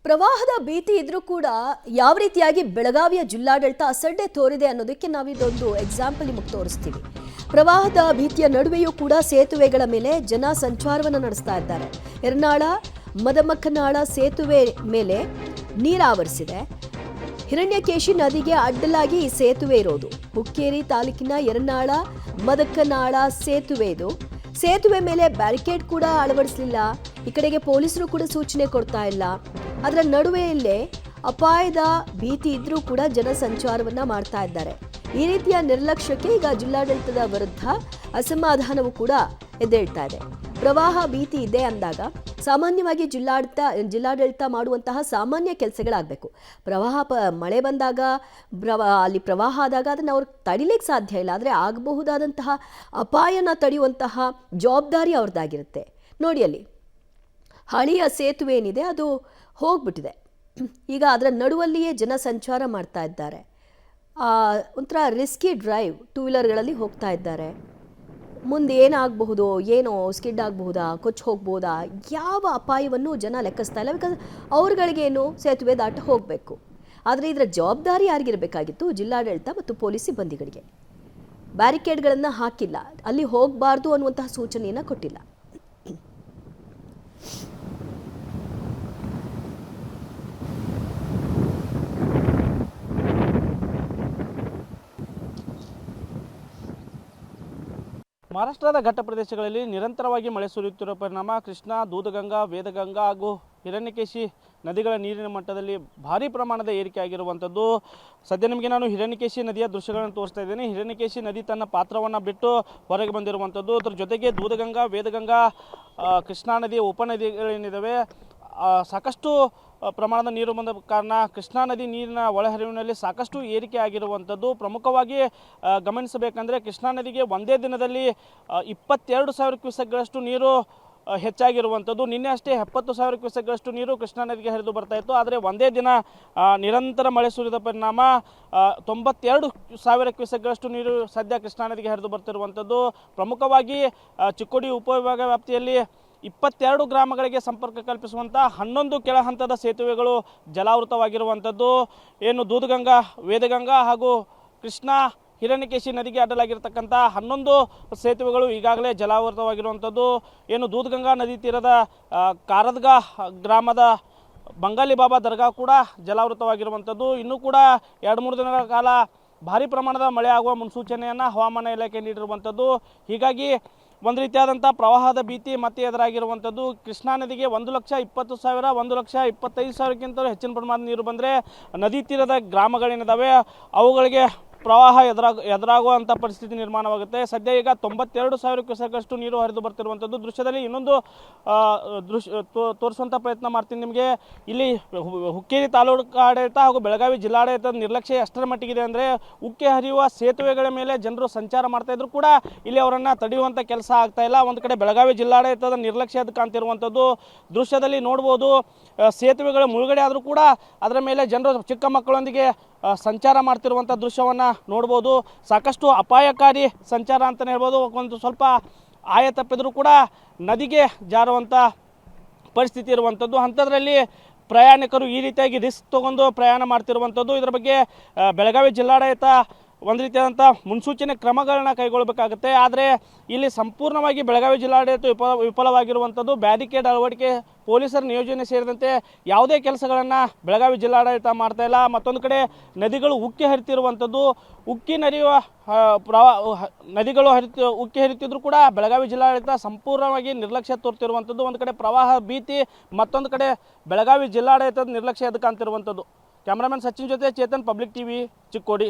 ಪ್ರವಾಹದ ಭೀತಿ ಇದ್ರೂ ಕೂಡ ಯಾವ ರೀತಿಯಾಗಿ ಬೆಳಗಾವಿಯ ಜಿಲ್ಲಾಡಳಿತ ಅಸಡ್ಡೆ ತೋರಿದೆ ಅನ್ನೋದಕ್ಕೆ ನಾವಿದೊಂದು ಎಕ್ಸಾಂಪಲ್ ನಿಮಗೆ ತೋರಿಸ್ತೀವಿ. ಪ್ರವಾಹದ ಭೀತಿಯ ನಡುವೆಯೂ ಕೂಡ ಸೇತುವೆಗಳ ಮೇಲೆ ಜನ ಸಂಚಾರವನ್ನು ನಡೆಸ್ತಾ ಇದ್ದಾರೆ. ಯರನಾಳ ಮದಮಕ್ಕನಾಳ ಸೇತುವೆ ಮೇಲೆ ನೀರಾವರಿಸಿದೆ. ಹಿರಣ್ಯಕೇಶಿ ನದಿಗೆ ಅಡ್ಡಲಾಗಿ ಈ ಸೇತುವೆ ಇರೋದು. ಹುಕ್ಕೇರಿ ತಾಲೂಕಿನ ಯರನಾಳ ಮದಕ್ಕನಾಳ ಸೇತುವೆ ಇದು. ಸೇತುವೆ ಮೇಲೆ ಬ್ಯಾರಿಕೇಡ್ ಕೂಡ ಅಳವಡಿಸಲಿಲ್ಲ. ಈ ಕಡೆಗೆ ಪೊಲೀಸರು ಕೂಡ ಸೂಚನೆ ಕೊಡ್ತಾ ಇಲ್ಲ. ಅದರ ನಡುವೆಯಲ್ಲೇ ಅಪಾಯದ ಭೀತಿ ಇದ್ರೂ ಕೂಡ ಜನ ಸಂಚಾರವನ್ನ ಮಾಡ್ತಾ ಇದ್ದಾರೆ. ಈ ರೀತಿಯ ನಿರ್ಲಕ್ಷ್ಯಕ್ಕೆ ಈಗ ಜಿಲ್ಲಾಡಳಿತದ ವಿರುದ್ಧ ಅಸಮಾಧಾನವೂ ಕೂಡ ಎದ್ದೇಳ್ತಾ ಇದೆ. ಪ್ರವಾಹ ಭೀತಿ ಇದೆ ಅಂದಾಗ ಸಾಮಾನ್ಯವಾಗಿ ಜಿಲ್ಲಾಡಳಿತ ಮಾಡುವಂತಹ ಸಾಮಾನ್ಯ ಕೆಲಸಗಳಾಗಬೇಕು. ಮಳೆ ಬಂದಾಗ ಅಲ್ಲಿ ಪ್ರವಾಹ ಆದಾಗ ಅದನ್ನು ಅವ್ರಿಗೆ ತಡಿಲಿಕ್ಕೆ ಸಾಧ್ಯ ಇಲ್ಲ. ಆದರೆ ಆಗಬಹುದಾದಂತಹ ಅಪಾಯನ ತಡೆಯುವಂತಹ ಜವಾಬ್ದಾರಿ ಅವ್ರದ್ದಾಗಿರುತ್ತೆ. ನೋಡಿ, ಅಲ್ಲಿ ಹಳೆಯ ಸೇತುವೆ ಏನಿದೆ ಅದು ಹೋಗ್ಬಿಟ್ಟಿದೆ. ಈಗ ಅದರ ನಡುವಲ್ಲಿಯೇ ಜನ ಸಂಚಾರ ಮಾಡ್ತಾ ಇದ್ದಾರೆ. ಒಂಥರ ರಿಸ್ಕಿ ಡ್ರೈವ್, ಟೂ ವೀಲರ್ಗಳಲ್ಲಿ ಹೋಗ್ತಾ ಇದ್ದಾರೆ. ಮುಂದೆ ಏನಾಗಬಹುದು, ಏನೋ ಸ್ಕಿಡ್ ಆಗಬಹುದಾ, ಕೊಚ್ಚಿ ಹೋಗ್ಬೋದಾ, ಯಾವ ಅಪಾಯವನ್ನು ಜನ ಲೆಕ್ಕಿಸ್ತಾ ಇಲ್ಲ. ಬಿಕಾಸ್ ಅವ್ರಗಳಿಗೇನು ಸೇತುವೆ ದಾಟ ಹೋಗಬೇಕು. ಆದರೆ ಇದರ ಜವಾಬ್ದಾರಿ ಯಾರಿಗಿರಬೇಕಾಗಿತ್ತು? ಜಿಲ್ಲಾಡಳಿತ ಮತ್ತು ಪೊಲೀಸ್ ಸಿಬ್ಬಂದಿಗಳಿಗೆ. ಬ್ಯಾರಿಕೇಡ್ಗಳನ್ನು ಹಾಕಿಲ್ಲ, ಅಲ್ಲಿ ಹೋಗಬಾರ್ದು ಅನ್ನುವಂತಹ ಸೂಚನೆಯನ್ನು ಕೊಟ್ಟಿಲ್ಲ. ಮಹಾರಾಷ್ಟ್ರದ ಘಟ್ಟ ಪ್ರದೇಶಗಳಲ್ಲಿ ನಿರಂತರವಾಗಿ ಮಳೆ ಸುರಿಯುತ್ತಿರುವ ಪರಿಣಾಮ ಕೃಷ್ಣಾ, ದೂದಗಂಗಾ, ವೇದಗಂಗಾ ಹಾಗೂ ಹಿರಣ್ಯಕೇಶಿ ನದಿಗಳ ನೀರಿನ ಮಟ್ಟದಲ್ಲಿ ಭಾರೀ ಪ್ರಮಾಣದ ಏರಿಕೆ ಆಗಿರುವಂಥದ್ದು. ಸದ್ಯ ನಿಮಗೆ ನಾನು ಹಿರಣ್ಯಕೇಶಿ ನದಿಯ ದೃಶ್ಯಗಳನ್ನು ತೋರಿಸ್ತಾ ಇದ್ದೇನೆ. ಹಿರಣ್ಯಕೇಶಿ ನದಿ ತನ್ನ ಪಾತ್ರವನ್ನು ಬಿಟ್ಟು ಹೊರಗೆ ಬಂದಿರುವಂಥದ್ದು. ಅದರ ಜೊತೆಗೆ ದೂದಗಂಗಾ, ವೇದಗಂಗಾ, ಕೃಷ್ಣಾ ನದಿಯ ಉಪನದಿಗಳೇನಿದ್ದಾವೆ ಸಾಕಷ್ಟು ಪ್ರಮಾಣದ ನೀರು ಬಂದ ಕಾರಣ ಕೃಷ್ಣಾ ನದಿ ನೀರಿನ ಒಳಹರಿವಿನಲ್ಲಿ ಸಾಕಷ್ಟು ಏರಿಕೆ ಆಗಿರುವಂಥದ್ದು. ಪ್ರಮುಖವಾಗಿ ಗಮನಿಸಬೇಕಂದ್ರೆ ಕೃಷ್ಣಾ ನದಿಗೆ ಒಂದೇ ದಿನದಲ್ಲಿ 22,000 ಕ್ಯೂಸೆಕ್ಗಳಷ್ಟು ನೀರು ಹೆಚ್ಚಾಗಿರುವಂಥದ್ದು. ನಿನ್ನೆ ಅಷ್ಟೇ 70,000 ಕ್ಯೂಸೆಕ್ಗಳಷ್ಟು ನೀರು ಕೃಷ್ಣಾ ನದಿಗೆ ಹರಿದು ಬರ್ತಾ ಇತ್ತು. ಆದರೆ ಒಂದೇ ದಿನ ನಿರಂತರ ಮಳೆ ಸುರಿದ ಪರಿಣಾಮ 92,000 ಕ್ಯೂಸೆಕ್ಗಳಷ್ಟು ನೀರು ಸದ್ಯ ಕೃಷ್ಣಾ ನದಿಗೆ ಹರಿದು ಬರ್ತಿರುವಂಥದ್ದು. ಪ್ರಮುಖವಾಗಿ ಚಿಕ್ಕೋಡಿ ಉಪವಿಭಾಗ ವ್ಯಾಪ್ತಿಯಲ್ಲಿ 22 ಗ್ರಾಮಗಳಿಗೆ ಸಂಪರ್ಕ ಕಲ್ಪಿಸುವಂಥ 11 ಕೆಳ ಹಂತದ ಸೇತುವೆಗಳು ಜಲಾವೃತವಾಗಿರುವಂಥದ್ದು. ಏನು ದೂದಗಂಗಾ, ವೇದಗಂಗಾ ಹಾಗೂ ಕೃಷ್ಣಾ, ಹಿರಣ್ಯಕೇಶಿ ನದಿಗೆ ಅಡ್ಡಲಾಗಿರ್ತಕ್ಕಂಥ 11 ಸೇತುವೆಗಳು ಈಗಾಗಲೇ ಜಲಾವೃತವಾಗಿರುವಂಥದ್ದು. ಏನು ದೂದಗಂಗಾ ನದಿ ತೀರದ ಕಾರದ್ಗಾ ಗ್ರಾಮದ ಬಂಗಾಲಿ ಬಾಬಾ ದರ್ಗಾ ಕೂಡ ಜಲಾವೃತವಾಗಿರುವಂಥದ್ದು. ಇನ್ನೂ ಕೂಡ 2-3 ದಿನಗಳ ಕಾಲ ಭಾರೀ ಪ್ರಮಾಣದ ಮಳೆ ಆಗುವ ಮುನ್ಸೂಚನೆಯನ್ನು ಹವಾಮಾನ ಇಲಾಖೆ ನೀಡಿರುವಂಥದ್ದು. ಹೀಗಾಗಿ ಒಂದು ರೀತಿಯಾದಂಥ ಪ್ರವಾಹದ ಭೀತಿ ಮತ್ತೆ ಎದುರಾಗಿರುವಂಥದ್ದು. ಕೃಷ್ಣಾ ನದಿಗೆ 1,20,000 1,25,000ಕ್ಕಿಂತಲೂ ಹೆಚ್ಚಿನ ಪ್ರಮಾಣದ ನೀರು ಬಂದರೆ ನದಿ ತೀರದ ಗ್ರಾಮಗಳೇನಿದ್ದಾವೆ ಅವುಗಳಿಗೆ ಪ್ರವಾಹ ಎದುರಾಗುವಂಥ ಪರಿಸ್ಥಿತಿ ನಿರ್ಮಾಣವಾಗುತ್ತೆ. ಸದ್ಯ ಈಗ 92,000 ಕ್ಯೂಸೆಕ್ಗಳಷ್ಟು ನೀರು ಹರಿದು ಬರ್ತಿರುವಂಥದ್ದು. ದೃಶ್ಯದಲ್ಲಿ ಇನ್ನೊಂದು ತೋರಿಸುವಂಥ ಪ್ರಯತ್ನ ಮಾಡ್ತೀನಿ ನಿಮಗೆ. ಇಲ್ಲಿ ಹುಕ್ಕೇರಿ ತಾಲೂಕು ಆಡಳಿತ ಹಾಗೂ ಬೆಳಗಾವಿ ಜಿಲ್ಲಾಡಳಿತದ ನಿರ್ಲಕ್ಷ್ಯ ಎಷ್ಟರ ಮಟ್ಟಿಗಿದೆ ಅಂದರೆ ಉಕ್ಕೆ ಹರಿಯುವ ಸೇತುವೆಗಳ ಮೇಲೆ ಜನರು ಸಂಚಾರ ಮಾಡ್ತಾಯಿದ್ರು ಕೂಡ ಇಲ್ಲಿ ಅವರನ್ನು ತಡೆಯುವಂಥ ಕೆಲಸ ಆಗ್ತಾ ಇಲ್ಲ. ಒಂದು ಕಡೆ ಬೆಳಗಾವಿ ಜಿಲ್ಲಾಡಳಿತದ ನಿರ್ಲಕ್ಷ್ಯ ಅದು ಕಾಣ್ತಿರುವಂಥದ್ದು ದೃಶ್ಯದಲ್ಲಿ ನೋಡ್ಬೋದು. ಸೇತುವೆಗಳ ಮುಳುಗಡೆ ಆದರೂ ಕೂಡ ಅದರ ಮೇಲೆ ಜನರು ಚಿಕ್ಕ ಮಕ್ಕಳೊಂದಿಗೆ ಸಂಚಾರ ಮಾಡ್ತಿರುವಂಥ ದೃಶ್ಯವನ್ನು ನೋಡ್ಬೋದು. ಸಾಕಷ್ಟು ಅಪಾಯಕಾರಿ ಸಂಚಾರ ಅಂತಲೇ ಹೇಳ್ಬೋದು. ಒಂದು ಸ್ವಲ್ಪ ಆಯ ತಪ್ಪಿದ್ರೂ ಕೂಡ ನದಿಗೆ ಜಾರುವಂಥ ಪರಿಸ್ಥಿತಿ ಇರುವಂಥದ್ದು. ಅಂಥದ್ರಲ್ಲಿ ಪ್ರಯಾಣಿಕರು ಈ ರೀತಿಯಾಗಿ ರಿಸ್ಕ್ ತೊಗೊಂಡು ಪ್ರಯಾಣ ಮಾಡ್ತಿರುವಂಥದ್ದು. ಇದರ ಬಗ್ಗೆ ಬೆಳಗಾವಿ ಜಿಲ್ಲಾಡಳಿತ ಒಂದು ರೀತಿಯಾದಂಥ ಮುನ್ಸೂಚನೆ ಕ್ರಮಗಳನ್ನ ಕೈಗೊಳ್ಳಬೇಕಾಗುತ್ತೆ. ಆದರೆ ಇಲ್ಲಿ ಸಂಪೂರ್ಣವಾಗಿ ಬೆಳಗಾವಿ ಜಿಲ್ಲಾಡಳಿತ ವಿಫಲವಾಗಿರುವಂಥದ್ದು. ಬ್ಯಾರಿಕೇಡ್ ಅಳವಡಿಕೆ, ಪೊಲೀಸರ ನಿಯೋಜನೆ ಸೇರಿದಂತೆ ಯಾವುದೇ ಕೆಲಸಗಳನ್ನು ಬೆಳಗಾವಿ ಜಿಲ್ಲಾಡಳಿತ ಮಾಡ್ತಾ ಇಲ್ಲ. ಮತ್ತೊಂದು ಕಡೆ ನದಿಗಳು ಉಕ್ಕಿ ಹರಿತಿರುವಂಥದ್ದು. ನದಿಗಳು ಉಕ್ಕಿ ಹರಿತಿದ್ರು ಕೂಡ ಬೆಳಗಾವಿ ಜಿಲ್ಲಾಡಳಿತ ಸಂಪೂರ್ಣವಾಗಿ ನಿರ್ಲಕ್ಷ್ಯ ತೋರ್ತಿರುವಂಥದ್ದು. ಒಂದು ಕಡೆ ಪ್ರವಾಹ ಭೀತಿ, ಮತ್ತೊಂದು ಕಡೆ ಬೆಳಗಾವಿ ಜಿಲ್ಲಾಡಳಿತದ ನಿರ್ಲಕ್ಷ್ಯ ಎದ್ದು ಕಾಣ್ತಿರುವಂಥದ್ದು. ಕ್ಯಾಮ್ರಾಮನ್ ಸಚಿನ್ ಜೊತೆ ಚೇತನ್, ಪಬ್ಲಿಕ್ ಟಿವಿ, ಚಿಕ್ಕೋಡಿ.